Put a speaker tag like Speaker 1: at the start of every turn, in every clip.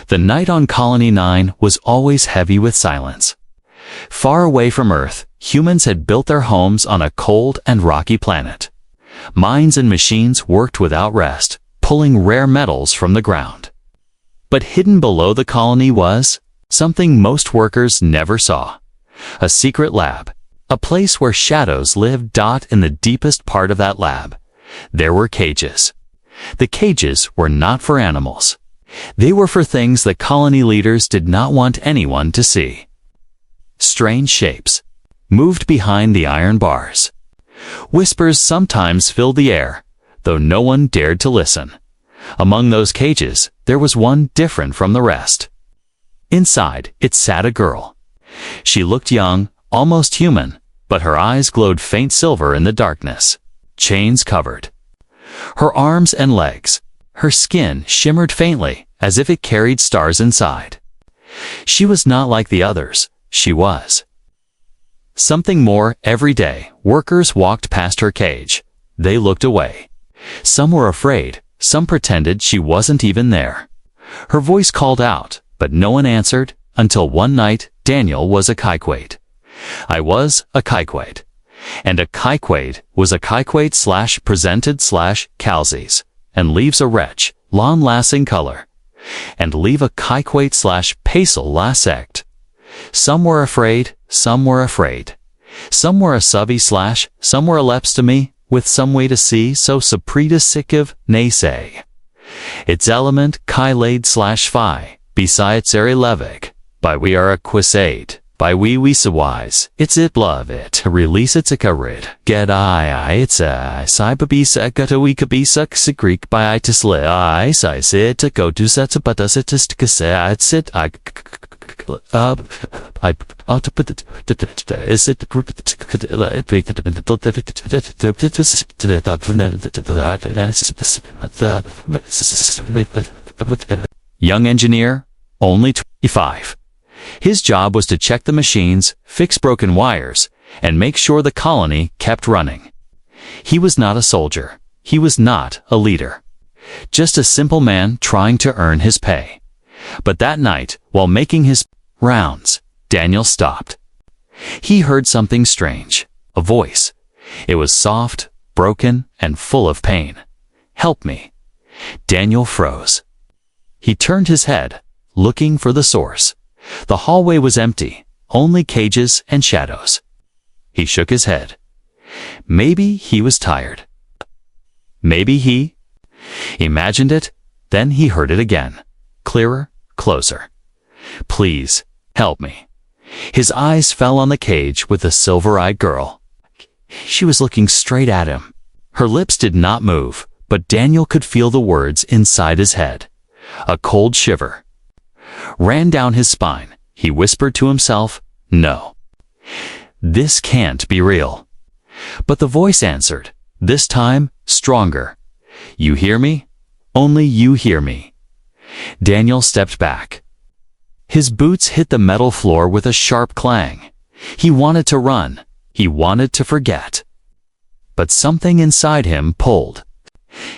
Speaker 1: The night on Colony 9 was always heavy with silence. Far away from Earth, humans had built their homes on a cold and rocky planet. Mines and machines worked without rest, pulling rare metals from the ground. But hidden below the colony was something most workers never saw. A secret lab, a place where shadows lived. In the deepest part of that lab, there were cages. The cages were not for animals. They were for things the colony leaders did not want anyone to see. Strange shapes moved behind the iron bars. Whispers sometimes filled the air, though no one dared to listen. Among those cages, there was one different from the rest. Inside, it sat a girl. She looked young, almost human, but her eyes glowed faint silver in the darkness. Chains covered her arms and legs. Her skin shimmered faintly, as if it carried stars inside. She was not like the others. She was something more. Every day, workers walked past her cage. They looked away. Some were afraid. Some pretended she wasn't even there. Her voice called out, but no one answered, until one night Daniel was a Kaiquade. I was a Kaiquade. And a Kaiquade was a Kaiquade / presented / Calzes, and leaves a wretch, long-lasting color. And leave a Kaiquade / Pasel la sect. Some were afraid, some were afraid. Some were a suvi / some were a lepstomy, with some way to see, so saprita sikiv, nay say. Its element Kailade / phi, besides eri levig, by we are a quisade, by we sawise, it's it love it, release it's a carid, get I it's a, sibabisa gutawikabisa sigreek by I tisli I sit to go to set but does it just I sit I ought to put it is it young engineer, only 25. His job was to check the machines, fix broken wires, and make sure the colony kept running. He was not a soldier. He was not a leader. Just a simple man trying to earn his pay. But that night, while making his rounds, Daniel stopped. He heard something strange, a voice. It was soft, broken, and full of pain. Help me. Daniel froze. He turned his head, looking for the source. The hallway was empty, only cages and shadows. He shook his head. Maybe he was tired. Maybe he imagined it. Then he heard it again, clearer, closer. Please, help me. His eyes fell on the cage with the silver-eyed girl. She was looking straight at him. Her lips did not move, but Daniel could feel the words inside his head. A cold shiver ran down his spine. He whispered to himself, "No. This can't be real." But the voice answered, this time stronger. "You hear me? Only you hear me." Daniel stepped back. His boots hit the metal floor with a sharp clang. He wanted to run. He wanted to forget. But something inside him pulled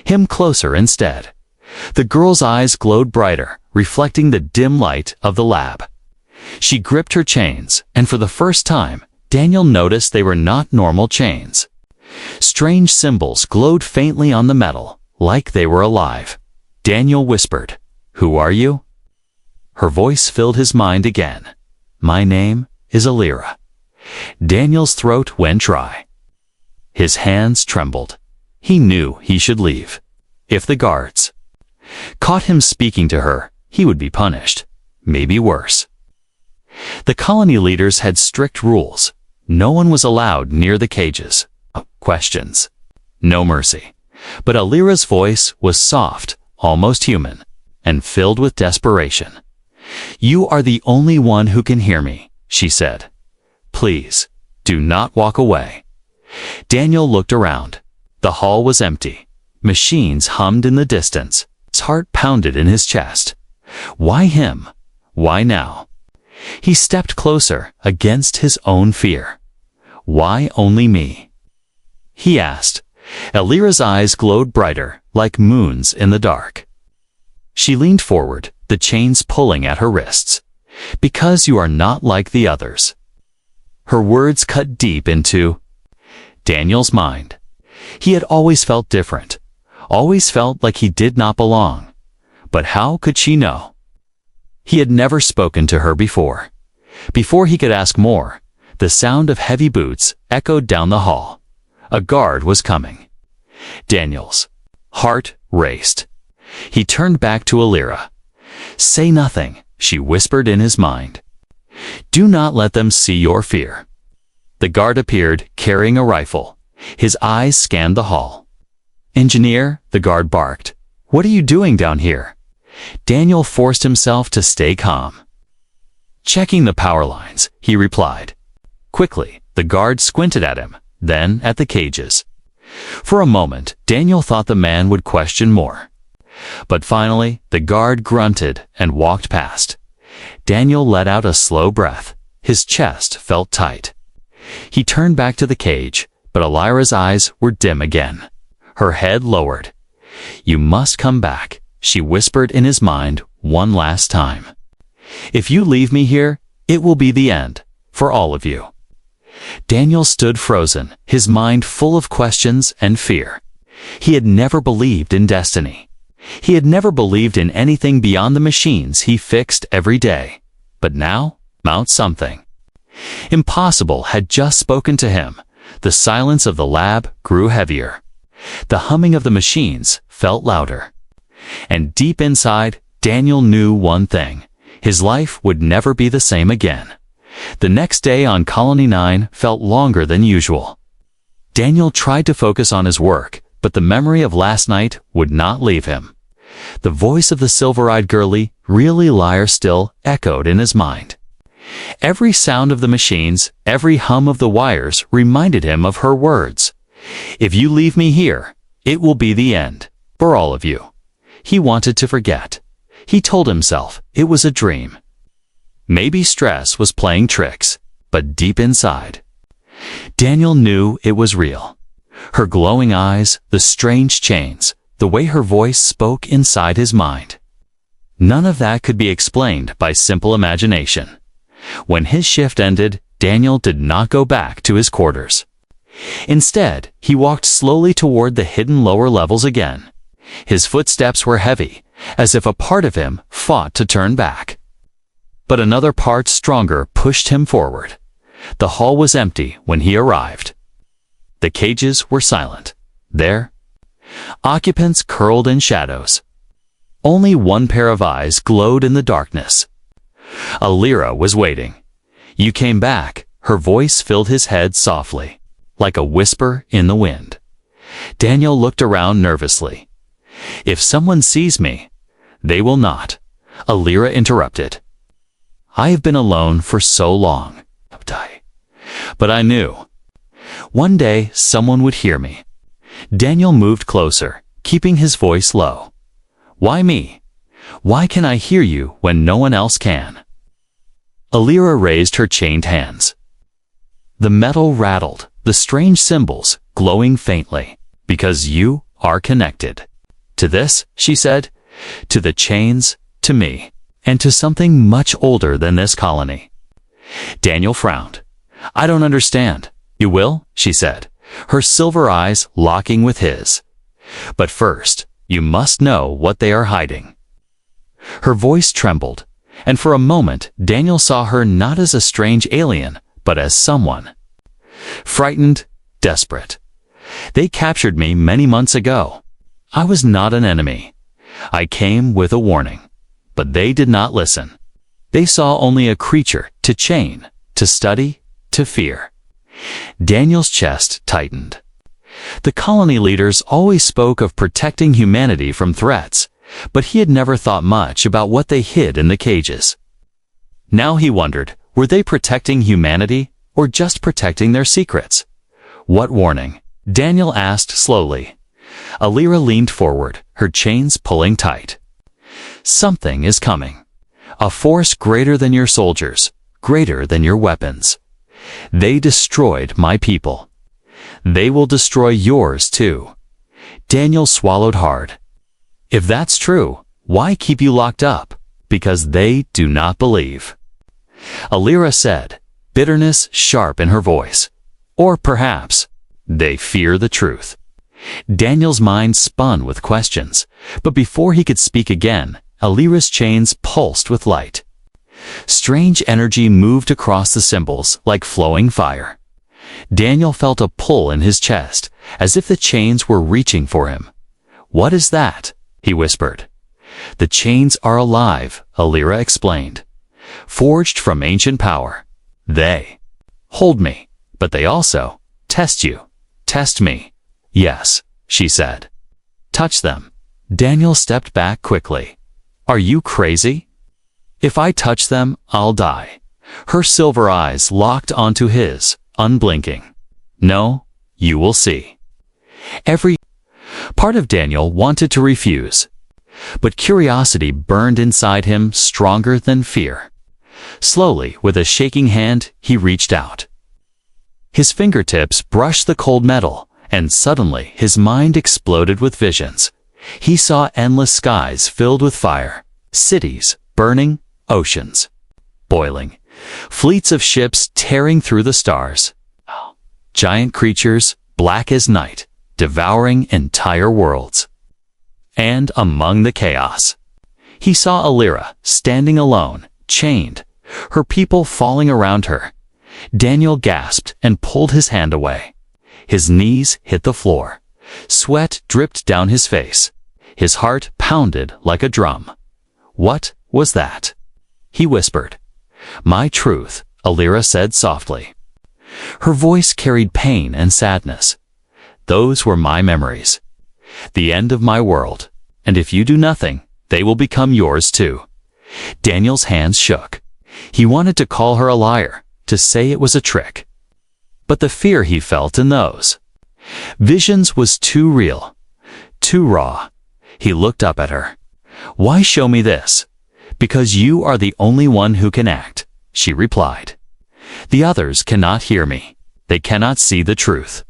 Speaker 1: him closer instead. The girl's eyes glowed brighter, reflecting the dim light of the lab. She gripped her chains, and for the first time, Daniel noticed they were not normal chains. Strange symbols glowed faintly on the metal, like they were alive. Daniel whispered, "Who are you?" Her voice filled his mind again. "My name is Alira." Daniel's throat went dry. His hands trembled. He knew he should leave. If the guards caught him speaking to her, he would be punished. Maybe worse. The colony leaders had strict rules. No one was allowed near the cages. Questions. No mercy. But Alira's voice was soft, almost human, and filled with desperation. "You are the only one who can hear me," she said. "Please, do not walk away." Daniel looked around. The hall was empty. Machines hummed in the distance. His heart pounded in his chest. Why him? Why now? He stepped closer, against his own fear. Why only me? He asked. Alira's eyes glowed brighter, like moons in the dark. She leaned forward, the chains pulling at her wrists. Because you are not like the others. Her words cut deep into Daniel's mind. He had always felt different, always felt like he did not belong. But how could she know? He had never spoken to her before. Before he could ask more, the sound of heavy boots echoed down the hall. A guard was coming. Daniel's heart raced. He turned back to Alira. "Say nothing," she whispered in his mind. "Do not let them see your fear." The guard appeared, carrying a rifle. His eyes scanned the hall. "Engineer," the guard barked. "What are you doing down here?" Daniel forced himself to stay calm. "Checking the power lines," he replied. Quickly, the guard squinted at him, then at the cages. For a moment, Daniel thought the man would question more. But finally, the guard grunted and walked past. Daniel let out a slow breath. His chest felt tight. He turned back to the cage, but Alira's eyes were dim again. Her head lowered. "You must come back," she whispered in his mind one last time. "If you leave me here, it will be the end, for all of you." Daniel stood frozen, his mind full of questions and fear. He had never believed in destiny. He had never believed in anything beyond the machines he fixed every day. But now, Mount something. Impossible had just spoken to him. The silence of the lab grew heavier. The humming of the machines felt louder. And deep inside, Daniel knew one thing. His life would never be the same again. The next day on Colony 9 felt longer than usual. Daniel tried to focus on his work, but the memory of last night would not leave him. The voice of the silver-eyed girlie, really liar still, echoed in his mind. Every sound of the machines, every hum of the wires reminded him of her words. "If you leave me here, it will be the end, for all of you." He wanted to forget. He told himself it was a dream. Maybe stress was playing tricks, but deep inside, Daniel knew it was real. Her glowing eyes, the strange chains, the way her voice spoke inside his mind. None of that could be explained by simple imagination. When his shift ended, Daniel did not go back to his quarters. Instead, he walked slowly toward the hidden lower levels again. His footsteps were heavy, as if a part of him fought to turn back. But another part stronger pushed him forward. The hall was empty when he arrived. The cages were silent. There, occupants curled in shadows. Only one pair of eyes glowed in the darkness. Alira was waiting. "You came back," her voice filled his head softly, like a whisper in the wind. Daniel looked around nervously. "If someone sees me—" "They will not," Alira interrupted. "I have been alone for so long. But I knew. One day someone would hear me." Daniel moved closer, keeping his voice low. "Why me? Why can I hear you when no one else can?" Alira raised her chained hands. The metal rattled, the strange symbols glowing faintly. "Because you are connected. To this," she said, "to the chains, to me, and to something much older than this colony." Daniel frowned. "I don't understand." "You will," she said, her silver eyes locking with his. "But first, you must know what they are hiding." Her voice trembled, and for a moment Daniel saw her not as a strange alien, but as someone. Frightened, desperate. "They captured me many months ago. I was not an enemy. I came with a warning. But they did not listen. They saw only a creature to chain, to study, to fear." Daniel's chest tightened. The colony leaders always spoke of protecting humanity from threats, but he had never thought much about what they hid in the cages. Now he wondered, were they protecting humanity or just protecting their secrets? "What warning?" Daniel asked slowly. Alira leaned forward, her chains pulling tight. "Something is coming. A force greater than your soldiers, greater than your weapons. They destroyed my people. They will destroy yours too." Daniel swallowed hard. "If that's true, why keep you locked up? because they do not believe. Alira said, bitterness sharp in her voice. Or perhaps, they fear the truth. Daniel's mind spun with questions, but before he could speak again, Alira's chains pulsed with light. Strange energy moved across the symbols like flowing fire. Daniel felt a pull in his chest, as if the chains were reaching for him. "What is that?" he whispered. "The chains are alive," Alira explained. "Forged from ancient power. They hold me, but they also test you. Test me." "Yes," she said. "Touch them." Daniel stepped back quickly. "Are you crazy?" "If I touch them, I'll die." Her silver eyes locked onto his, unblinking. "No, you will see." Every part of Daniel wanted to refuse, but curiosity burned inside him stronger than fear. Slowly, with a shaking hand, he reached out. His fingertips brushed the cold metal, and suddenly his mind exploded with visions. He saw endless skies filled with fire, cities burning, oceans boiling, fleets of ships tearing through the stars, giant creatures, black as night, devouring entire worlds. And among the chaos, he saw Alira standing alone, chained, her people falling around her. Daniel gasped and pulled his hand away. His knees hit the floor. Sweat dripped down his face. His heart pounded like a drum. "What was that?" he whispered. "My truth," Alira said softly. Her voice carried pain and sadness. "Those were my memories. The end of my world. And if you do nothing, they will become yours too." Daniel's hands shook. He wanted to call her a liar, to say it was a trick. But the fear he felt in those visions was too real, too raw. He looked up at her. "Why show me this?" "Because you are the only one who can act," she replied. "The others cannot hear me. They cannot see the truth.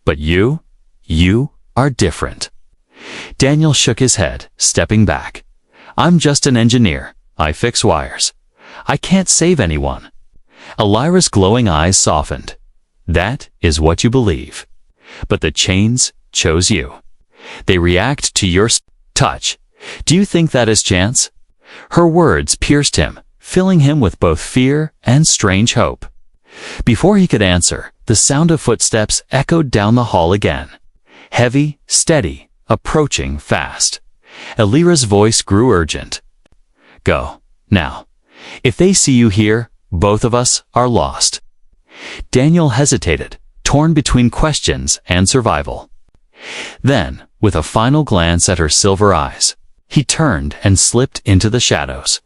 Speaker 1: But you are different." Daniel shook his head, stepping back. "I'm just an engineer. I fix wires. I can't save anyone." Alira's glowing eyes softened. "That is what you believe. But the chains chose you. They react to your touch. Do you think that is chance?" Her words pierced him, filling him with both fear and strange hope. Before he could answer, the sound of footsteps echoed down the hall again. Heavy, steady, approaching fast. Alira's voice grew urgent. "Go, now. If they see you here, both of us are lost." Daniel hesitated, torn between questions and survival. Then, with a final glance at her silver eyes, he turned and slipped into the shadows.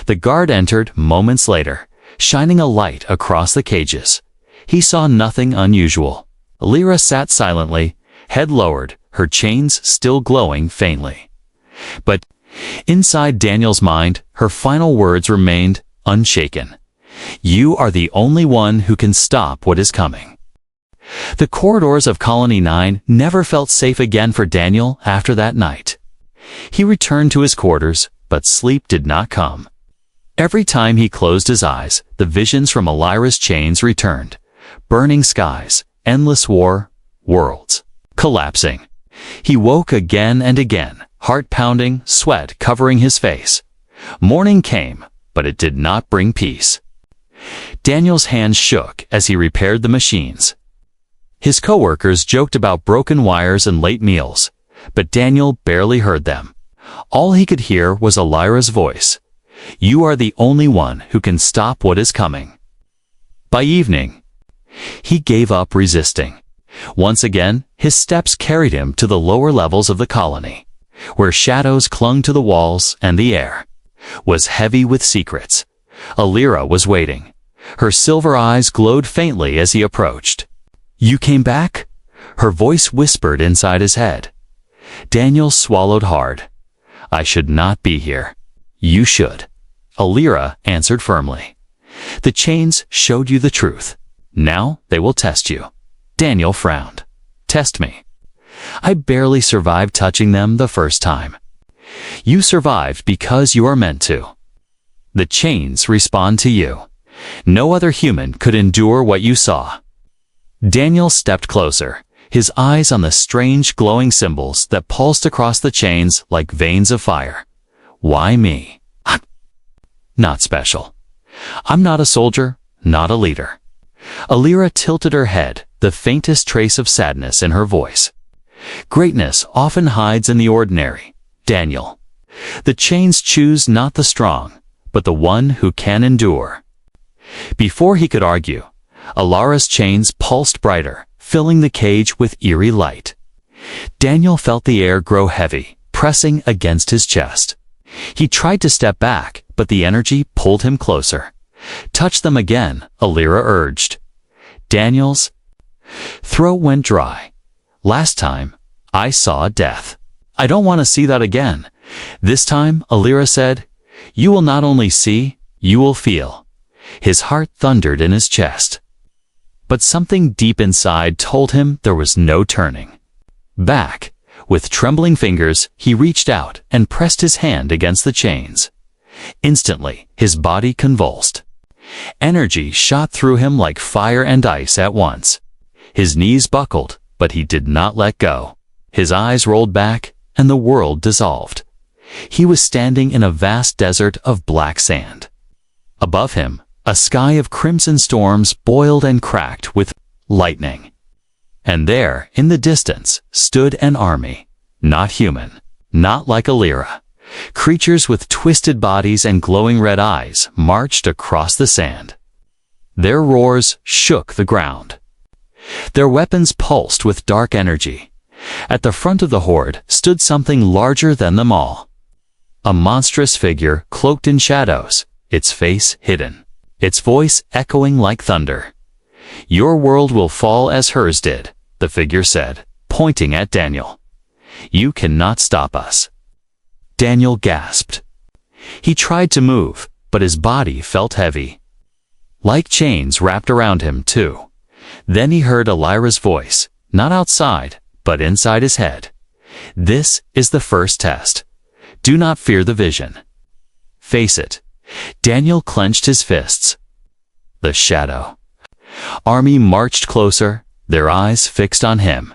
Speaker 1: The guard entered moments later, shining a light across the cages. He saw nothing unusual. Alira sat silently, head lowered, her chains still glowing faintly. But inside Daniel's mind, her final words remained unshaken. "You are the only one who can stop what is coming." The corridors of Colony 9 never felt safe again for Daniel after that night. He returned to his quarters, but sleep did not come. Every time he closed his eyes, the visions from Alira's chains returned. Burning skies, endless war, worlds collapsing. He woke again and again, heart pounding, sweat covering his face. Morning came, but it did not bring peace. Daniel's hands shook as he repaired the machines. His coworkers joked about broken wires and late meals, but Daniel barely heard them. All he could hear was Alira's voice. "You are the only one who can stop what is coming." By evening, he gave up resisting. Once again, his steps carried him to the lower levels of the colony, where shadows clung to the walls and the air was heavy with secrets. Alira was waiting. Her silver eyes glowed faintly as he approached. "You came back?" Her voice whispered inside his head. Daniel swallowed hard. "I should not be here." "You should," Alira answered firmly. "The chains showed you the truth. Now they will test you." Daniel frowned. "Test me. I barely survived touching them the first time." "You survived because you are meant to," The chains respond to you. No other human could endure what you saw. Daniel stepped closer, his eyes on the strange glowing symbols that pulsed across the chains like veins of fire. Why me? I'm not special. I'm not a soldier, not a leader. Alira tilted her head, the faintest trace of sadness in her voice. Greatness often hides in the ordinary, Daniel. The chains choose not the strong, but the one who can endure. Before he could argue, Alara's chains pulsed brighter, filling the cage with eerie light. Daniel felt the air grow heavy, pressing against his chest. He tried to step back, but the energy pulled him closer. Touch them again, Alira urged. Daniel's throat went dry. Last time, I saw death. I don't want to see that again. This time, Alira said, you will not only see, you will feel. His heart thundered in his chest. But something deep inside told him there was no turning. Back, with trembling fingers, he reached out and pressed his hand against the chains. Instantly, his body convulsed. Energy shot through him like fire and ice at once. His knees buckled, but he did not let go. His eyes rolled back, and the world dissolved. He was standing in a vast desert of black sand. Above him, a sky of crimson storms boiled and cracked with lightning. And there, in the distance, stood an army. Not human, not like Alira. Creatures with twisted bodies and glowing red eyes marched across the sand. Their roars shook the ground. Their weapons pulsed with dark energy. At the front of the horde stood something larger than them all. A monstrous figure cloaked in shadows, its face hidden, its voice echoing like thunder. Your world will fall as hers did, the figure said, pointing at Daniel. You cannot stop us. Daniel gasped. He tried to move, but his body felt heavy. Like chains wrapped around him, too. Then he heard Alira's voice, not outside, but inside his head. This is the first test. Do not fear the vision. Face it. Daniel clenched his fists. The shadow army marched closer, their eyes fixed on him.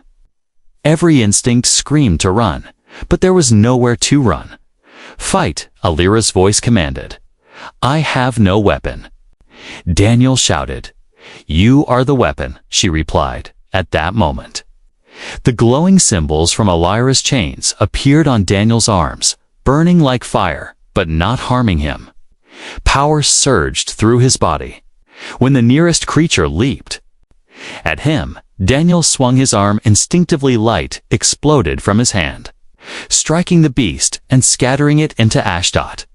Speaker 1: Every instinct screamed to run, but there was nowhere to run. Fight, Alira's voice commanded. I have no weapon. Daniel shouted. You are the weapon, she replied, at that moment. The glowing symbols from Alira's chains appeared on Daniel's arms, burning like fire, but not harming him. Power surged through his body. When the nearest creature leaped at him, Daniel swung his arm. Instinctively, light exploded from his hand, striking the beast and scattering it into ashdot.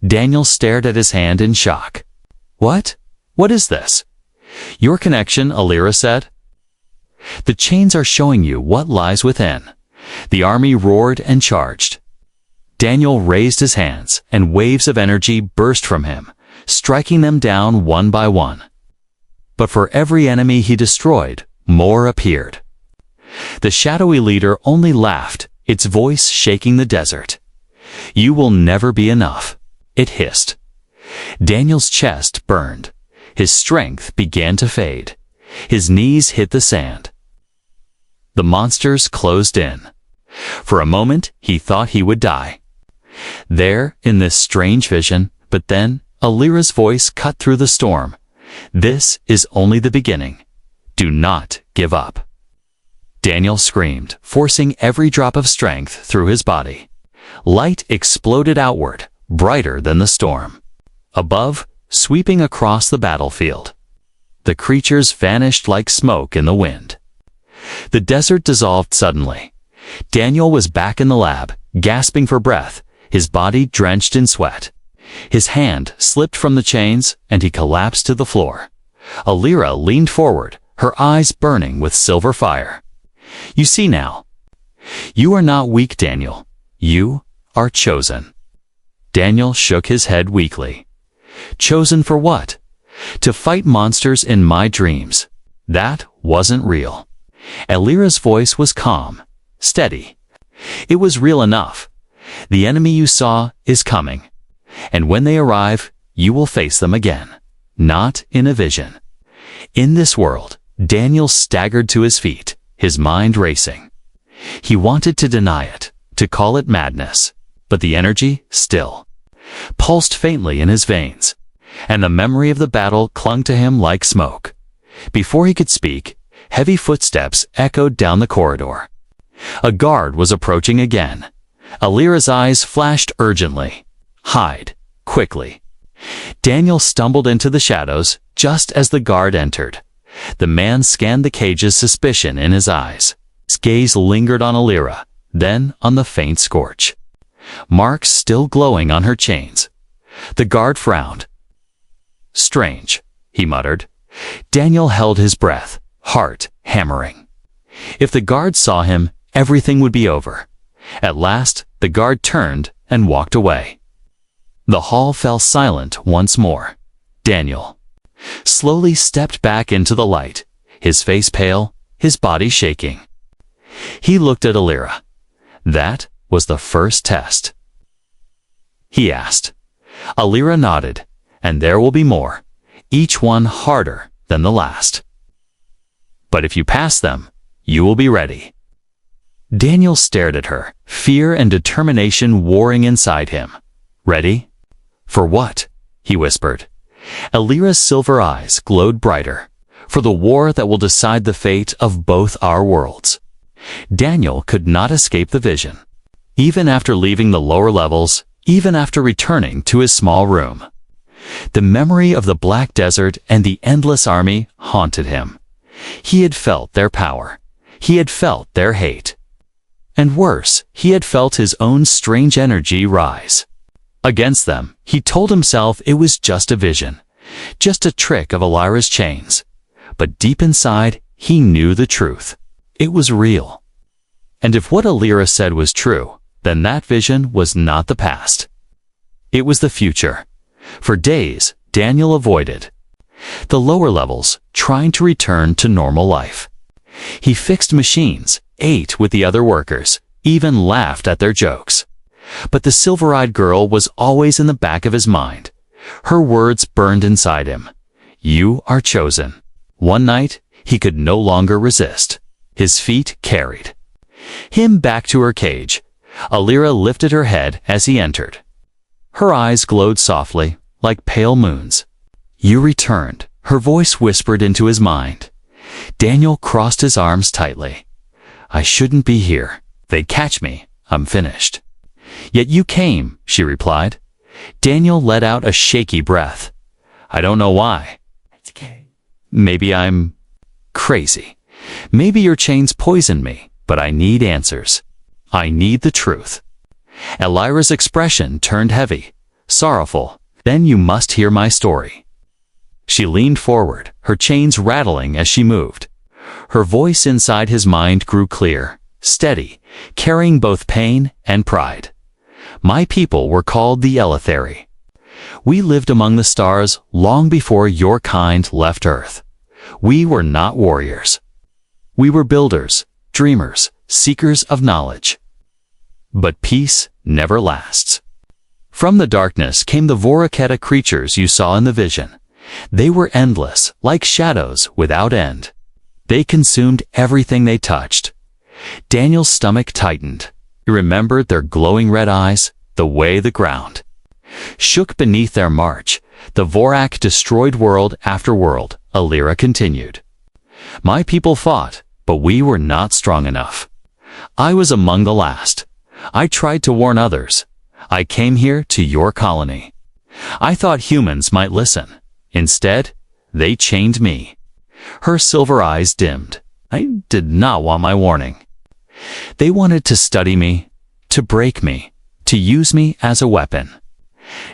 Speaker 1: Daniel stared at his hand in shock. What? What is this? Your connection, Alira said. The chains are showing you what lies within. The army roared and charged. Daniel raised his hands, and waves of energy burst from him, striking them down one by one. But for every enemy he destroyed, more appeared. The shadowy leader only laughed, its voice shaking the desert. You will never be enough, it hissed. Daniel's chest burned. His strength began to fade. His knees hit the sand. The monsters closed in. For a moment, he thought he would die. There, in this strange vision, but then, Alira's voice cut through the storm. This is only the beginning. Do not give up. Daniel screamed, forcing every drop of strength through his body. Light exploded outward, brighter than the storm. Above, sweeping across the battlefield. The creatures vanished like smoke in the wind. The desert dissolved suddenly. Daniel was back in the lab, gasping for breath, his body drenched in sweat. His hand slipped from the chains, and he collapsed to the floor. Alira leaned forward, her eyes burning with silver fire. You see now. You are not weak, Daniel. You are chosen. Daniel shook his head weakly. Chosen for what? To fight monsters in my dreams. That wasn't real. Alira's voice was calm, steady. It was real enough. The enemy you saw is coming. And when they arrive, you will face them again. Not in a vision. In this world, Daniel staggered to his feet, his mind racing. He wanted to deny it, to call it madness, but the energy still pulsed faintly in his veins, and the memory of the battle clung to him like smoke. Before he could speak, heavy footsteps echoed down the corridor. A guard was approaching again. Alira's eyes flashed urgently. Hide, quickly. Daniel stumbled into the shadows just as the guard entered. The man scanned the cages, suspicion in his eyes. His gaze lingered on Alira, then on the faint scorch. Marks still glowing on her chains. The guard frowned. Strange, he muttered. Daniel held his breath, heart hammering. If the guard saw him, everything would be over. At last, the guard turned and walked away. The hall fell silent once more. Daniel slowly stepped back into the light, his face pale, his body shaking. He looked at Alira. That was the first test. He asked. Alira nodded, and there will be more, each one harder than the last. But if you pass them, you will be ready. Daniel stared at her, fear and determination warring inside him. Ready? For what? He whispered. Alira's silver eyes glowed brighter. For the war that will decide the fate of both our worlds. Daniel could not escape the vision. Even after leaving the lower levels, even after returning to his small room. The memory of the Black Desert and the endless army haunted him. He had felt their power. He had felt their hate. And worse, he had felt his own strange energy rise. Against them, he told himself it was just a vision, just a trick of Alira's chains. But deep inside, he knew the truth. It was real. And if what Alira said was true, then that vision was not the past. It was the future. For days, Daniel avoided the lower levels, trying to return to normal life. He fixed machines, ate with the other workers, even laughed at their jokes. But the silver-eyed girl was always in the back of his mind. Her words burned inside him. You are chosen. One night, he could no longer resist. His feet carried him back to her cage. Alira lifted her head as he entered. Her eyes glowed softly, like pale moons. You returned, her voice whispered into his mind. Daniel crossed his arms tightly. I shouldn't be here. They'd catch me. I'm finished. Yet you came, she replied. Daniel let out a shaky breath. I don't know why. It's okay. Maybe I'm crazy. Maybe your chains poisoned me, but I need answers. I need the truth. Alira's expression turned heavy, sorrowful. Then you must hear my story. She leaned forward, her chains rattling as she moved. Her voice inside his mind grew clear, steady, carrying both pain and pride. My people were called the Eleutheri. We lived among the stars long before your kind left Earth. We were not warriors. We were builders, dreamers, seekers of knowledge. But peace never lasts. From the darkness came the Voraketa creatures you saw in the vision. They were endless, like shadows without end. They consumed everything they touched. Daniel's stomach tightened. He remembered their glowing red eyes, the way the ground shook beneath their march. The Vorak destroyed world after world, Alira continued. My people fought, but we were not strong enough. I was among the last. I tried to warn others. I came here to your colony. I thought humans might listen. Instead, they chained me. Her silver eyes dimmed. I did not want my warning. They wanted to study me, to break me, to use me as a weapon.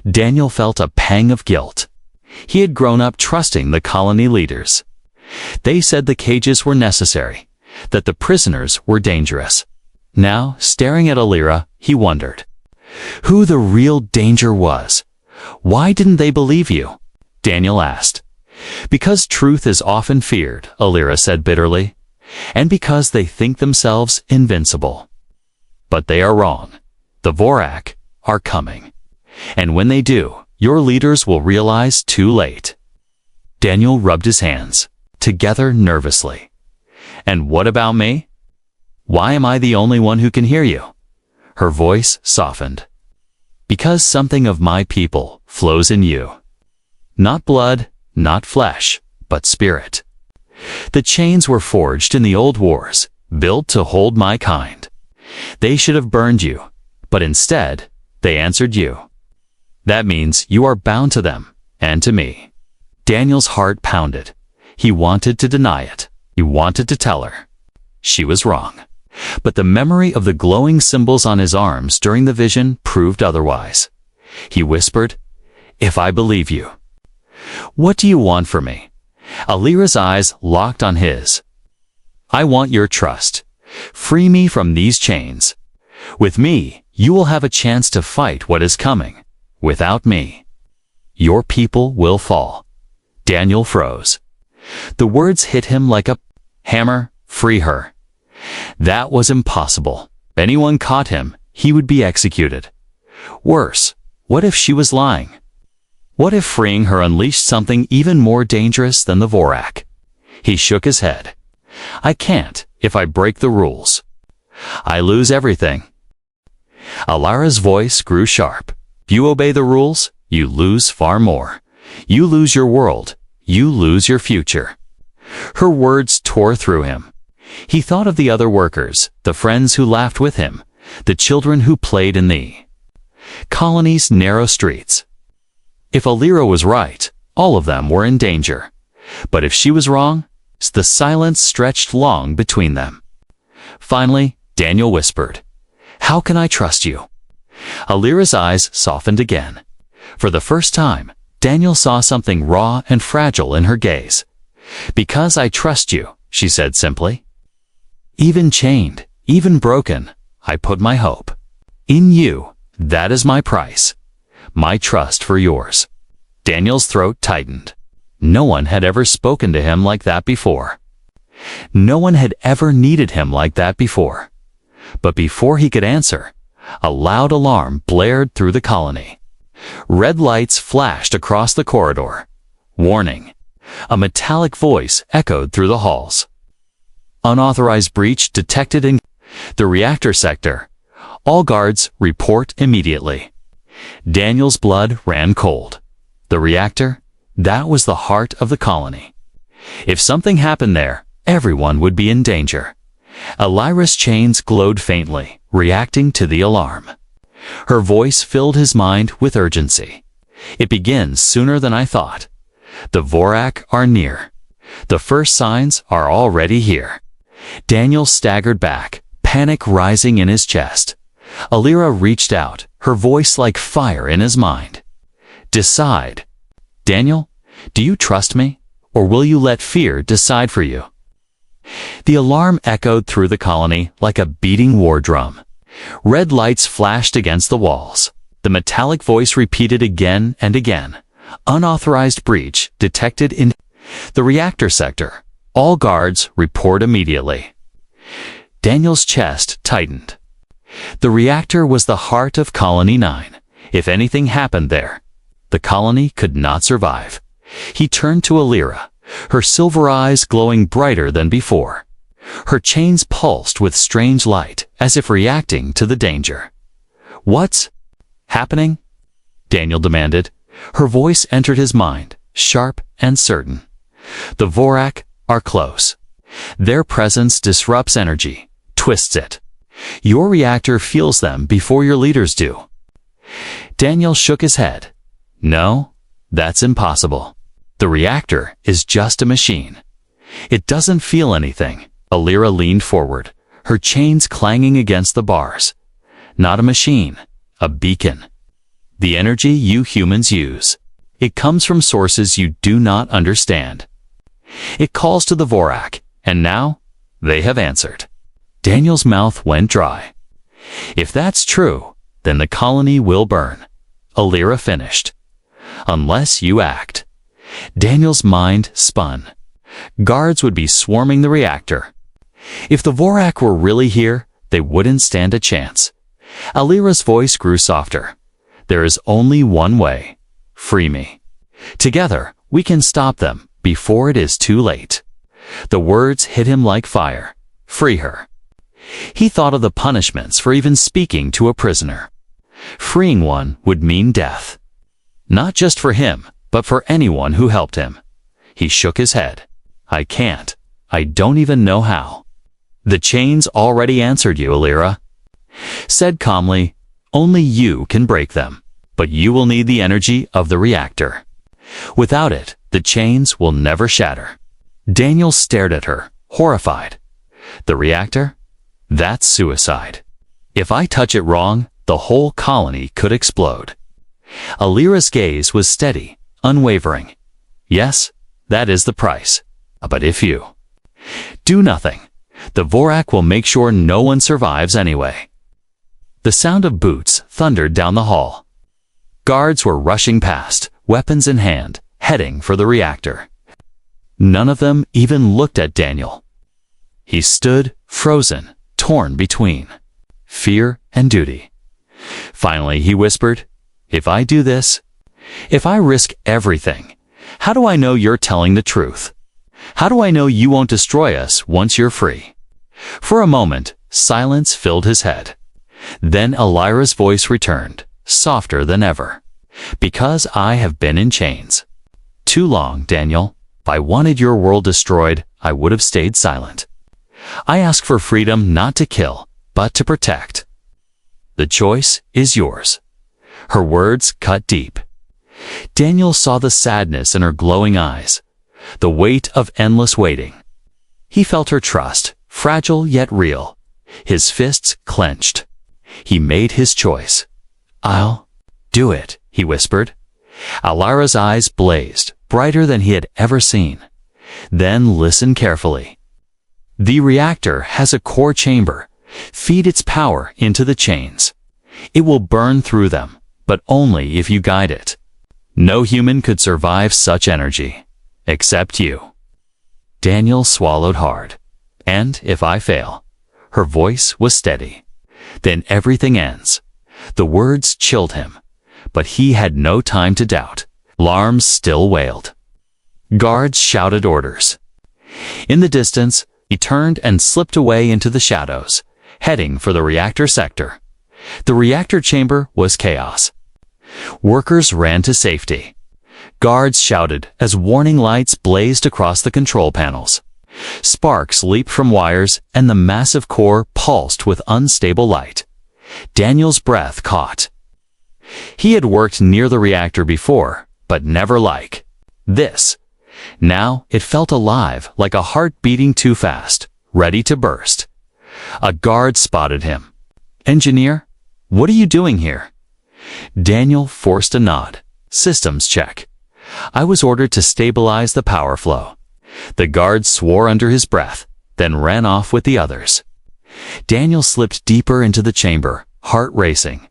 Speaker 1: Daniel felt a pang of guilt. He had grown up trusting the colony leaders. They said the cages were necessary, that the prisoners were dangerous. Now, staring at Alira, he wondered who the real danger was. Why didn't they believe you? Daniel asked. Because truth is often feared, Alira said bitterly, and because they think themselves invincible. But they are wrong. The Vorak are coming. And when they do, your leaders will realize too late." Daniel rubbed his hands together nervously. "And what about me? Why am I the only one who can hear you?" Her voice softened. "Because something of my people flows in you. Not blood, not flesh, but spirit. The chains were forged in the old wars, built to hold my kind. They should have burned you, but instead, they answered you. That means you are bound to them, and to me." Daniel's heart pounded. He wanted to deny it. He wanted to tell her. She was wrong. But the memory of the glowing symbols on his arms during the vision proved otherwise. He whispered, "If I believe you, what do you want from me?" Alira's eyes locked on his. "I want your trust. Free me from these chains. With me, you will have a chance to fight what is coming. Without me, your people will fall." Daniel froze. The words hit him like a hammer. Free her. That was impossible. If anyone caught him, he would be executed. Worse, what if she was lying? What if freeing her unleashed something even more dangerous than the Vorak? He shook his head. "I can't if I break the rules. I lose everything." Alira's voice grew sharp. "If you obey the rules, you lose far more. You lose your world. You lose your future." Her words tore through him. He thought of the other workers, the friends who laughed with him, the children who played in the colony's narrow streets. If Alira was right, all of them were in danger. But if she was wrong, the silence stretched long between them. Finally, Daniel whispered, "How can I trust you?" Alira's eyes softened again. For the first time, Daniel saw something raw and fragile in her gaze. "Because I trust you," she said simply. "Even chained, even broken, I put my hope in you. That is my price. My trust for yours." Daniel's throat tightened. No one had ever spoken to him like that before. No one had ever needed him like that before. But before he could answer, a loud alarm blared through the colony. Red lights flashed across the corridor. Warning. A metallic voice echoed through the halls. "Unauthorized breach detected in the reactor sector. All guards report immediately." Daniel's blood ran cold. The reactor? That was the heart of the colony. If something happened there, everyone would be in danger. Alira's chains glowed faintly, reacting to the alarm. Her voice filled his mind with urgency. "It begins sooner than I thought. The Vorak are near. The first signs are already here." Daniel staggered back, panic rising in his chest. Alira reached out, her voice like fire in his mind. "Decide. Daniel, do you trust me, or will you let fear decide for you?" The alarm echoed through the colony like a beating war drum. Red lights flashed against the walls. The metallic voice repeated again and again. "Unauthorized breach detected in the reactor sector. All guards report immediately." Daniel's chest tightened. The reactor was the heart of Colony 9. If anything happened there, the colony could not survive. He turned to Alira, her silver eyes glowing brighter than before. Her chains pulsed with strange light, as if reacting to the danger. "What's happening?" Daniel demanded. Her voice entered his mind, sharp and certain. "The Vorak are close. Their presence disrupts energy, twists it. Your reactor feels them before your leaders do." Daniel shook his head. "No, that's impossible. The reactor is just a machine. It doesn't feel anything." Alira leaned forward, her chains clanging against the bars. "Not a machine, a beacon. The energy you humans use. It comes from sources you do not understand. It calls to the Vorak, and now they have answered." Daniel's mouth went dry. "If that's true, then the colony will burn," Alira finished. "Unless you act." Daniel's mind spun. Guards would be swarming the reactor. If the Vorak were really here, they wouldn't stand a chance. Alira's voice grew softer. "There is only one way. free me. Together, we can stop them before it is too late. The words hit him like fire. Free her. He thought of the punishments for even speaking to a prisoner. Freeing one would mean death. Not just for him, but for anyone who helped him. He shook his head. I can't. I don't even know how. The chains already answered you, Alira. Said calmly, only you can break them, but you will need the energy of the reactor. Without it, the chains will never shatter. Daniel stared at her, horrified. The reactor? That's suicide. If I touch it wrong, the whole colony could explode. Alira's gaze was steady, unwavering. Yes, that is the price. But if you do nothing, the Vorak will make sure no one survives anyway. The sound of boots thundered down the hall. Guards were rushing past, weapons in hand, heading for the reactor. None of them even looked at Daniel. He stood, frozen, torn between fear and duty. Finally, he whispered, if I do this, if I risk everything, how do I know you're telling the truth? How do I know you won't destroy us once you're free? For a moment, silence filled his head. Then Alira's voice returned, softer than ever. Because I have been in chains. Too long, Daniel. If I wanted your world destroyed, I would have stayed silent. I ask for freedom not to kill, but to protect. The choice is yours. Her words cut deep. Daniel saw the sadness in her glowing eyes, the weight of endless waiting. He felt her trust, fragile yet real. His fists clenched. He made his choice. I'll do it, he whispered. Alira's eyes blazed, brighter than he had ever seen. Then listen carefully. The reactor has a core chamber. Feed its power into the chains. It will burn through them, but only if you guide it. No human could survive such energy, except you. Daniel swallowed hard. And if I fail, her voice was steady, then everything ends. The words chilled him, but he had no time to doubt. Alarms still wailed. Guards shouted orders. In the distance, he turned and slipped away into the shadows, heading for the reactor sector. The reactor chamber was chaos. Workers ran to safety. Guards shouted as warning lights blazed across the control panels. Sparks leaped from wires, and the massive core pulsed with unstable light. Daniel's breath caught. He had worked near the reactor before, but never like this. Now it felt alive, like a heart beating too fast, ready to burst. A guard spotted him. Engineer, what are you doing here? Daniel forced a nod. Systems check. I was ordered to stabilize the power flow. The guard swore under his breath, then ran off with the others. Daniel slipped deeper into the chamber, heart racing.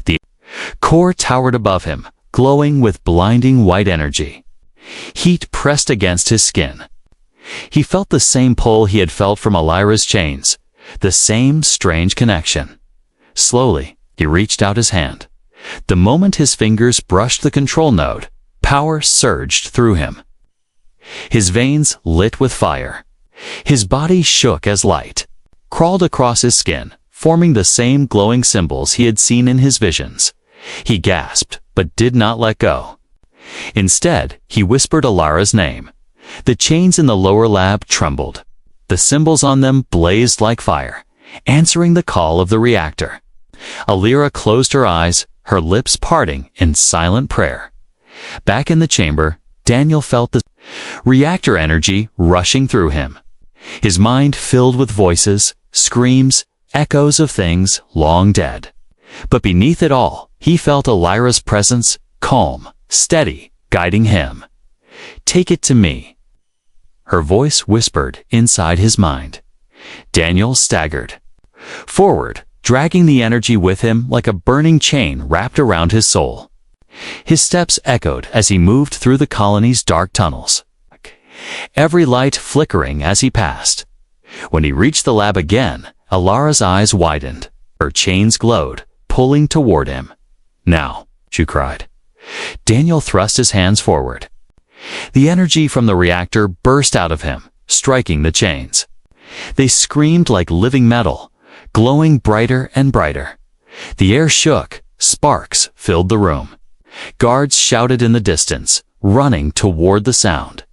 Speaker 1: The core towered above him, glowing with blinding white energy. Heat pressed against his skin. He felt the same pull he had felt from Alira's chains, the same strange connection. Slowly, he reached out his hand. The moment his fingers brushed the control node, power surged through him. His veins lit with fire. His body shook as light crawled across his skin, forming the same glowing symbols he had seen in his visions. He gasped, but did not let go. Instead, he whispered Alira's name. The chains in the lower lab trembled. The symbols on them blazed like fire, answering the call of the reactor. Alira closed her eyes, her lips parting in silent prayer. Back in the chamber, Daniel felt the reactor energy rushing through him. His mind filled with voices, screams, echoes of things long dead. But beneath it all, he felt Alira's presence, calm, steady, guiding him. Take it to me. Her voice whispered inside his mind. Daniel staggered forward, dragging the energy with him like a burning chain wrapped around his soul. His steps echoed as he moved through the colony's dark tunnels, every light flickering as he passed. When he reached the lab again, Alira's eyes widened. Her chains glowed, pulling toward him. Now, she cried. Daniel thrust his hands forward. The energy from the reactor burst out of him, striking the chains. They screamed like living metal, glowing brighter and brighter. The air shook, sparks filled the room. Guards shouted in the distance, running toward the sound.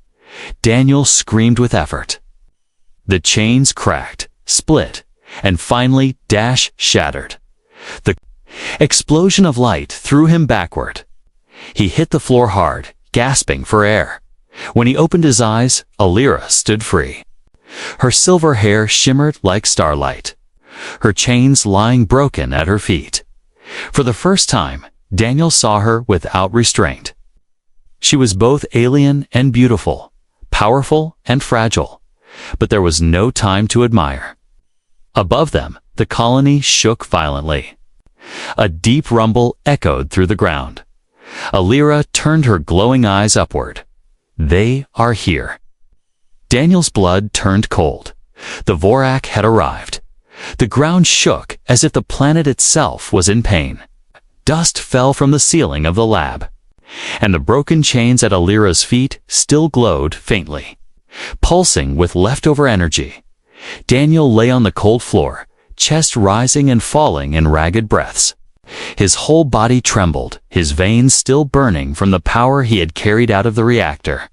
Speaker 1: Daniel screamed with effort. The chains cracked, split, and finally shattered. The explosion of light threw him backward. He hit the floor hard, gasping for air. When he opened his eyes, Alira stood free. Her silver hair shimmered like starlight, her chains lying broken at her feet. For the first time, Daniel saw her without restraint. She was both alien and beautiful, powerful and fragile, but there was no time to admire. Above them, the colony shook violently. A deep rumble echoed through the ground. Alira turned her glowing eyes upward. They are here. Daniel's blood turned cold. The Vorak had arrived. The ground shook as if the planet itself was in pain. Dust fell from the ceiling of the lab, and the broken chains at Alira's feet still glowed faintly, pulsing with leftover energy. Daniel lay on the cold floor, chest rising and falling in ragged breaths. His whole body trembled, his veins still burning from the power he had carried out of the reactor.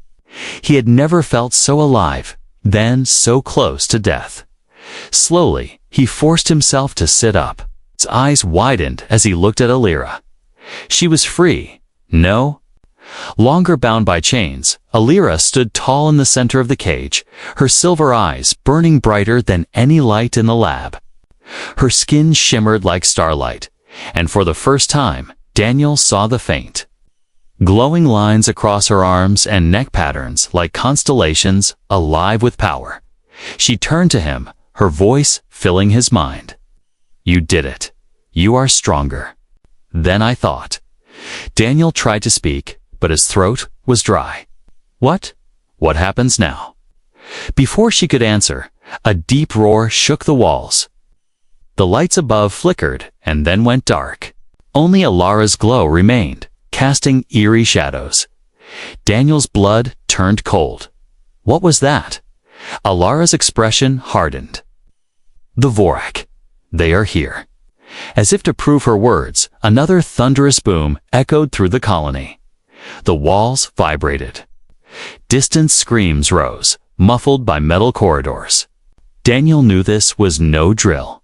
Speaker 1: He had never felt so alive, then so close to death. Slowly, he forced himself to sit up. His eyes widened as he looked at Alira. She was free. No longer bound by chains, Alira stood tall in the center of the cage, her silver eyes burning brighter than any light in the lab. Her skin shimmered like starlight, and for the first time, Daniel saw the faint glowing lines across her arms and neck patterns like constellations, alive with power. She turned to him, her voice filling his mind. You did it. You are stronger than I thought. Daniel tried to speak, but his throat was dry. What? What happens now? Before she could answer, a deep roar shook the walls. The lights above flickered and then went dark. Only Alira's glow remained, casting eerie shadows. Daniel's blood turned cold. What was that? Alira's expression hardened. The Vorak. They are here. As if to prove her words, another thunderous boom echoed through the colony. The walls vibrated. Distant screams rose, muffled by metal corridors. Daniel knew this was no drill.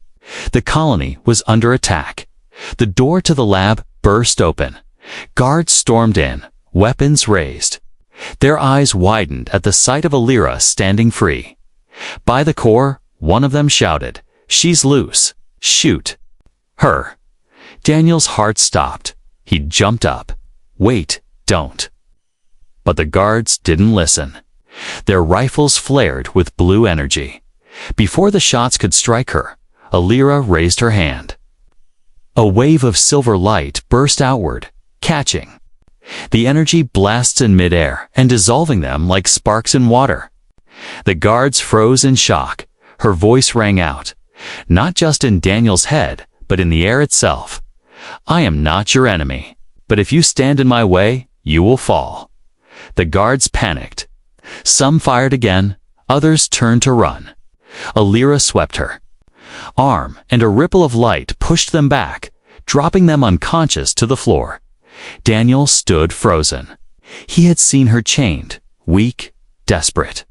Speaker 1: The colony was under attack. The door to the lab burst open. Guards stormed in, weapons raised. Their eyes widened at the sight of Alira standing free. By the core, one of them shouted, "She's loose. Shoot her." Daniel's heart stopped. He jumped up. Wait, don't. But the guards didn't listen. Their rifles flared with blue energy. Before the shots could strike her, Alira raised her hand. A wave of silver light burst outward, catching. The energy blasts in midair and dissolving them like sparks in water. The guards froze in shock. Her voice rang out, not just in Daniel's head, but in the air itself. I am not your enemy, but if you stand in my way, you will fall. The guards panicked. Some fired again, others turned to run. Alira swept her arm, and a ripple of light pushed them back, dropping them unconscious to the floor. Daniel stood frozen. He had seen her chained, weak, desperate.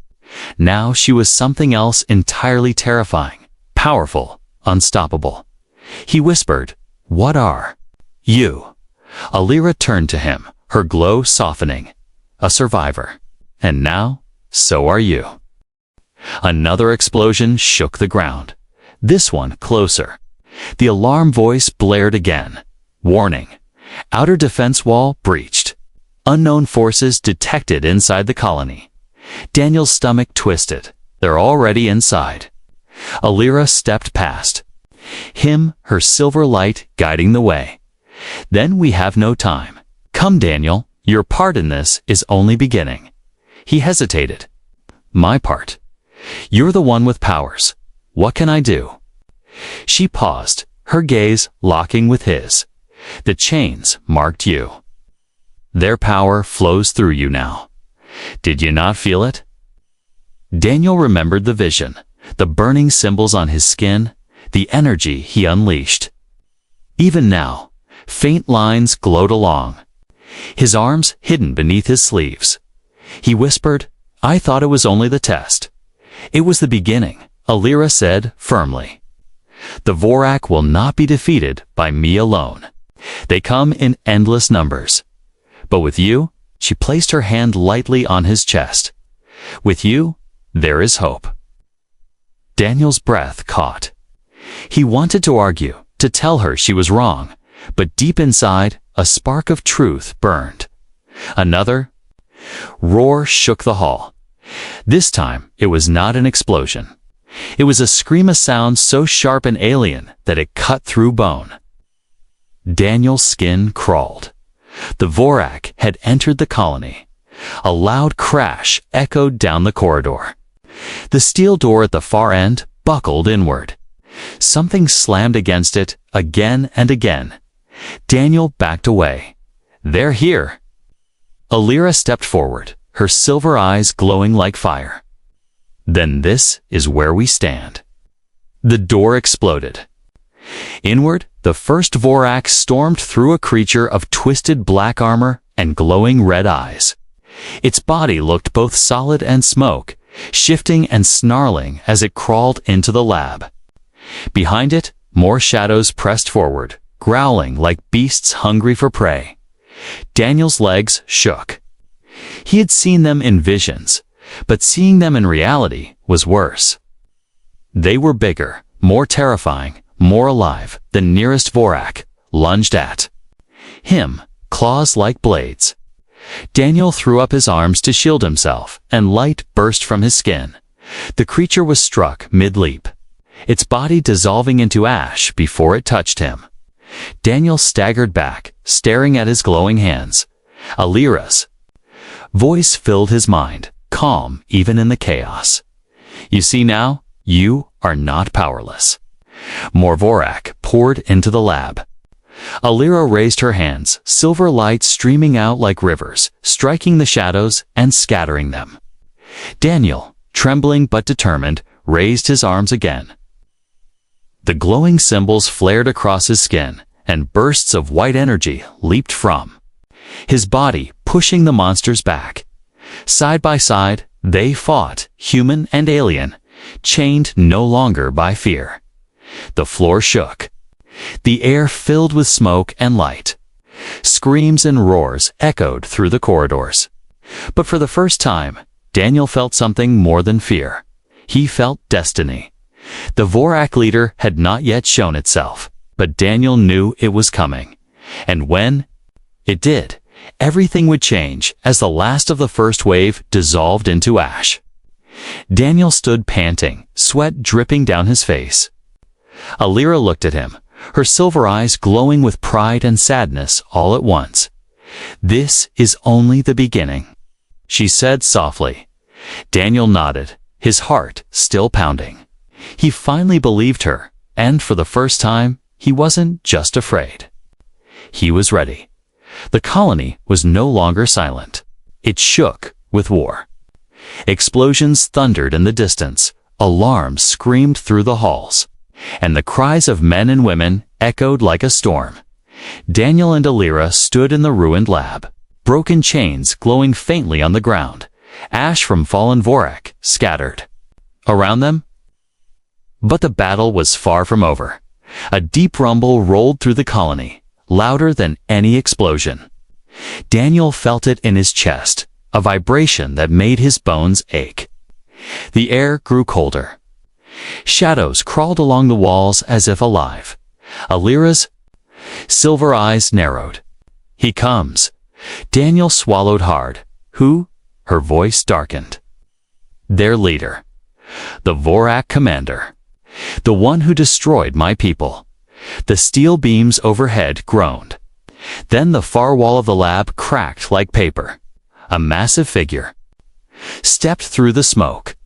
Speaker 1: Now she was something else entirely terrifying, powerful, unstoppable. He whispered, "What are you?" Alira turned to him, her glow softening. "A survivor. And now, so are you." Another explosion shook the ground. This one closer. The alarm voice blared again. Warning. Outer defense wall breached. Unknown forces detected inside the colony. Daniel's stomach twisted. They're already inside. Alira stepped past him, her silver light guiding the way. Then we have no time. Come, Daniel, your part in this is only beginning. He hesitated. My part? You're the one with powers. What can I do? She paused, her gaze locking with his. The chains marked you. Their power flows through you now. Did you not feel it? Daniel remembered the vision, the burning symbols on his skin, the energy he unleashed. Even now, faint lines glowed along, his arms hidden beneath his sleeves. He whispered, "I thought it was only the test." "It was the beginning," Alira said firmly. "The Vorak will not be defeated by me alone. They come in endless numbers. But with you," she placed her hand lightly on his chest, "with you, there is hope." Daniel's breath caught. He wanted to argue, to tell her she was wrong, but deep inside, a spark of truth burned. Another roar shook the hall. This time, it was not an explosion. It was a scream, a sound so sharp and alien that it cut through bone. Daniel's skin crawled. The Vorak had entered the colony. A loud crash echoed down the corridor. The steel door at the far end buckled inward. Something slammed against it again and again. Daniel backed away. "They're here." Alira stepped forward, her silver eyes glowing like fire. "Then this is where we stand." The door exploded. Inward, the first Vorak stormed through, a creature of twisted black armor and glowing red eyes. Its body looked both solid and smoke, shifting and snarling as it crawled into the lab. Behind it, more shadows pressed forward, growling like beasts hungry for prey. Daniel's legs shook. He had seen them in visions, but seeing them in reality was worse. They were bigger, more terrifying, more alive than nearest Vorak lunged at him, claws like blades. Daniel threw up his arms to shield himself, and light burst from his skin. The creature was struck mid-leap, its body dissolving into ash before it touched him. Daniel staggered back, staring at his glowing hands. Alira's voice filled his mind, calm even in the chaos. "You see now, you are not powerless." More Vorak poured into the lab. Alira raised her hands, silver light streaming out like rivers, striking the shadows and scattering them. Daniel, trembling but determined, raised his arms again. The glowing symbols flared across his skin, and bursts of white energy leaped from his body, pushing the monsters back. Side by side, they fought, human and alien, chained no longer by fear. The floor shook. The air filled with smoke and light. Screams and roars echoed through the corridors. But for the first time, Daniel felt something more than fear. He felt destiny. The Vorak leader had not yet shown itself, but Daniel knew it was coming. And when it did, everything would change as the last of the first wave dissolved into ash. Daniel stood panting, sweat dripping down his face. Alira looked at him, her silver eyes glowing with pride and sadness all at once. "This is only the beginning," she said softly. Daniel nodded, his heart still pounding. He finally believed her, and for the first time, he wasn't just afraid. He was ready. The colony was no longer silent. It shook with war. Explosions thundered in the distance, alarms screamed through the halls, and the cries of men and women echoed like a storm. Daniel and Alira stood in the ruined lab, broken chains glowing faintly on the ground, ash from fallen Vorak scattered around them. But the battle was far from over. A deep rumble rolled through the colony, louder than any explosion. Daniel felt it in his chest, a vibration that made his bones ache. The air grew colder. Shadows crawled along the walls as if alive. Alira's silver eyes narrowed. "He comes." Daniel swallowed hard. "Who?" Her voice darkened. "Their leader. The Vorak commander. The one who destroyed my people." The steel beams overhead groaned. Then the far wall of the lab cracked like paper. A massive figure stepped through the smoke.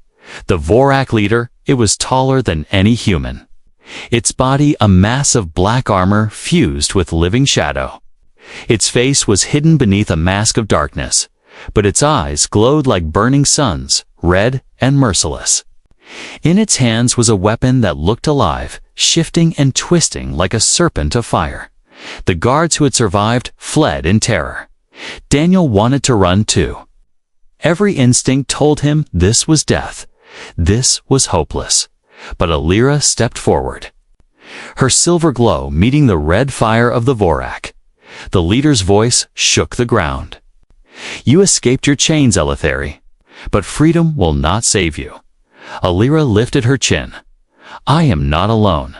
Speaker 1: The Vorak leader, it was taller than any human. Its body a mass of black armor fused with living shadow. Its face was hidden beneath a mask of darkness, but its eyes glowed like burning suns, red and merciless. In its hands was a weapon that looked alive, shifting and twisting like a serpent of fire. The guards who had survived fled in terror. Daniel wanted to run too. Every instinct told him this was death. This was hopeless. But Alira stepped forward. Her silver glow meeting the red fire of the Vorak. The leader's voice shook the ground. You escaped your chains, Eleutheri, but freedom will not save you. Alira lifted her chin. I am not alone.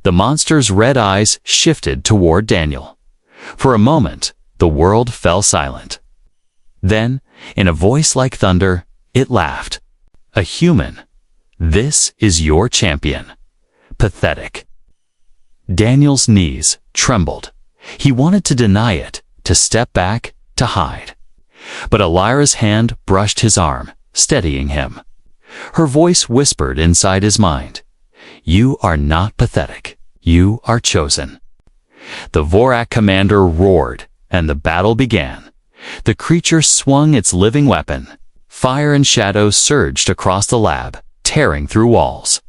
Speaker 1: The monster's red eyes shifted toward Daniel. For a moment, the world fell silent. Then, in a voice like thunder, it laughed. A human. This is your champion. Pathetic. Daniel's knees trembled. He wanted to deny it, to step back, to hide. But Alira's hand brushed his arm, steadying him. Her voice whispered inside his mind. You are not pathetic. You are chosen. The Vorak commander roared, and the battle began. The creature swung its living weapon. Fire and shadow surged across the lab, tearing through walls.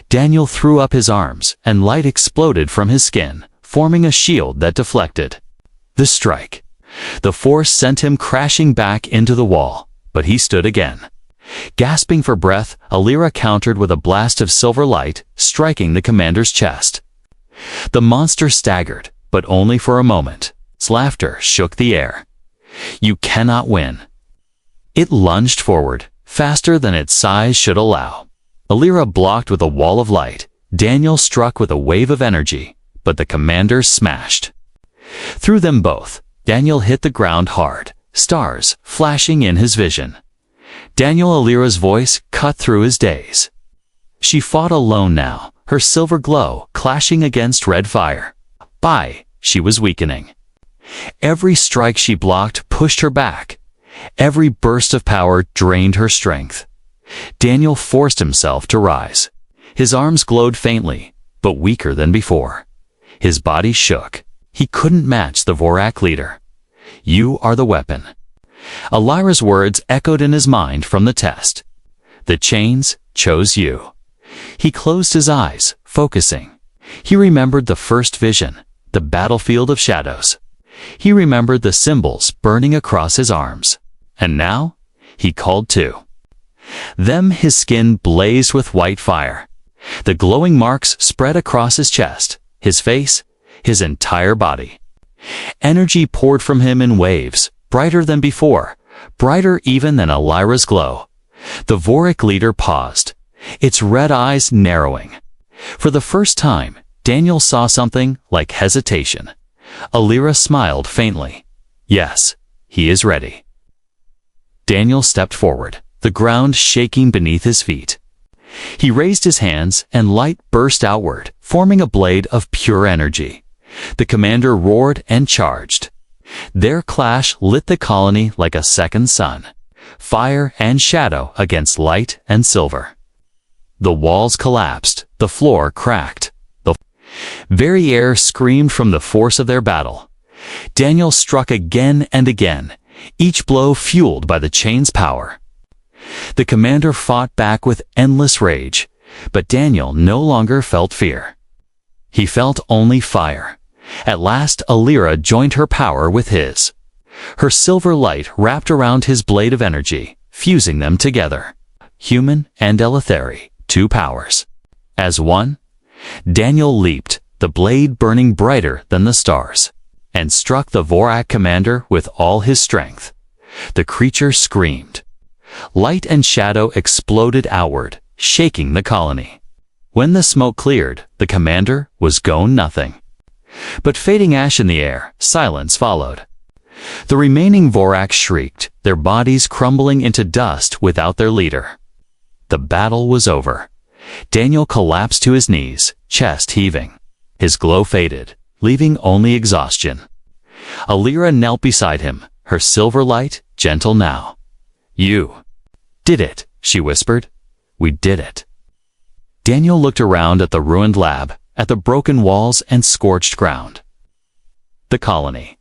Speaker 1: Daniel threw up his arms, and light exploded from his skin, forming a shield that deflected. The strike. The force sent him crashing back into the wall, but he stood again. Gasping for breath, Alira countered with a blast of silver light, striking the commander's chest. The monster staggered, but only for a moment. Its laughter shook the air. You cannot win. It lunged forward, faster than its size should allow. Alira blocked with a wall of light. Daniel struck with a wave of energy, but the commander smashed. Through them both, Daniel hit the ground hard, stars flashing in his vision. Daniel Alira's voice cut through his daze. She fought alone now, her silver glow clashing against red fire. She was weakening. Every strike she blocked pushed her back. Every burst of power drained her strength. Daniel forced himself to rise. His arms glowed faintly, but weaker than before. His body shook. He couldn't match the Vorak leader. You are the weapon. Alira's words echoed in his mind from the test. The chains chose you. He closed his eyes, focusing. He remembered the first vision, the battlefield of shadows. He remembered the symbols burning across his arms. And now, he called too. Then his skin blazed with white fire. The glowing marks spread across his chest, his face, his entire body. Energy poured from him in waves, brighter than before, brighter even than Alira's glow. The Vorak leader paused, its red eyes narrowing. For the first time, Daniel saw something like hesitation. Alira smiled faintly. Yes, he is ready. Daniel stepped forward, the ground shaking beneath his feet. He raised his hands, and light burst outward, forming a blade of pure energy. The commander roared and charged. Their clash lit the colony like a second sun, fire and shadow against light and silver. The walls collapsed, the floor cracked. The very air screamed from the force of their battle. Daniel struck again and again, each blow fueled by the chain's power. The commander fought back with endless rage, but Daniel no longer felt fear. He felt only fire. At last Alira joined her power with his. Her silver light wrapped around his blade of energy, fusing them together. Human and Eleutheri, two powers. As one, Daniel leaped, the blade burning brighter than the stars, and struck the Vorak commander with all his strength. The creature screamed. Light and shadow exploded outward, shaking the colony. When the smoke cleared, the commander was gone nothing. But fading ash in the air, silence followed. The remaining Vorak shrieked, their bodies crumbling into dust without their leader. The battle was over. Daniel collapsed to his knees, chest heaving. His glow faded, leaving only exhaustion. Alira knelt beside him, her silver light gentle now. You did it, she whispered. We did it. Daniel looked around at the ruined lab, at the broken walls and scorched ground. the colony.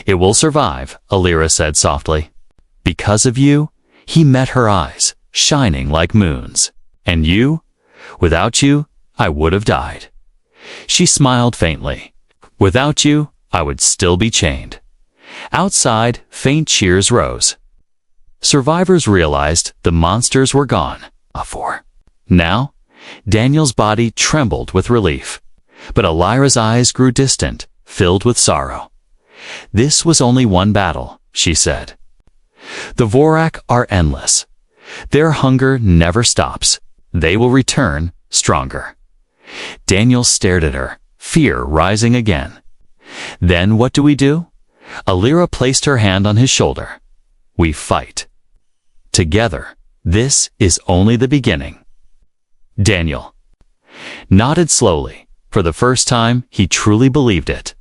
Speaker 1: It will survive, Alira said softly. Because of you, he met her eyes, shining like moons. And you? Without you, I would have died. She smiled faintly. Without you, I would still be chained. Outside, faint cheers rose. Survivors realized the monsters were gone. Now, Daniel's body trembled with relief, but Alira's eyes grew distant, filled with sorrow. This was only one battle, she said. The Vorak are endless. Their hunger never stops. They will return stronger. Daniel stared at her, fear rising again. Then what do we do? Alira placed her hand on his shoulder. We fight. Together. This is only the beginning. Daniel nodded slowly. For the first time, he truly believed it.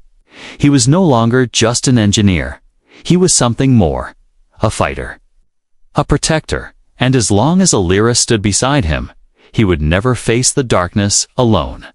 Speaker 1: He was no longer just an engineer. He was something more. A fighter. A protector. And as long as Alira stood beside him, he would never face the darkness alone.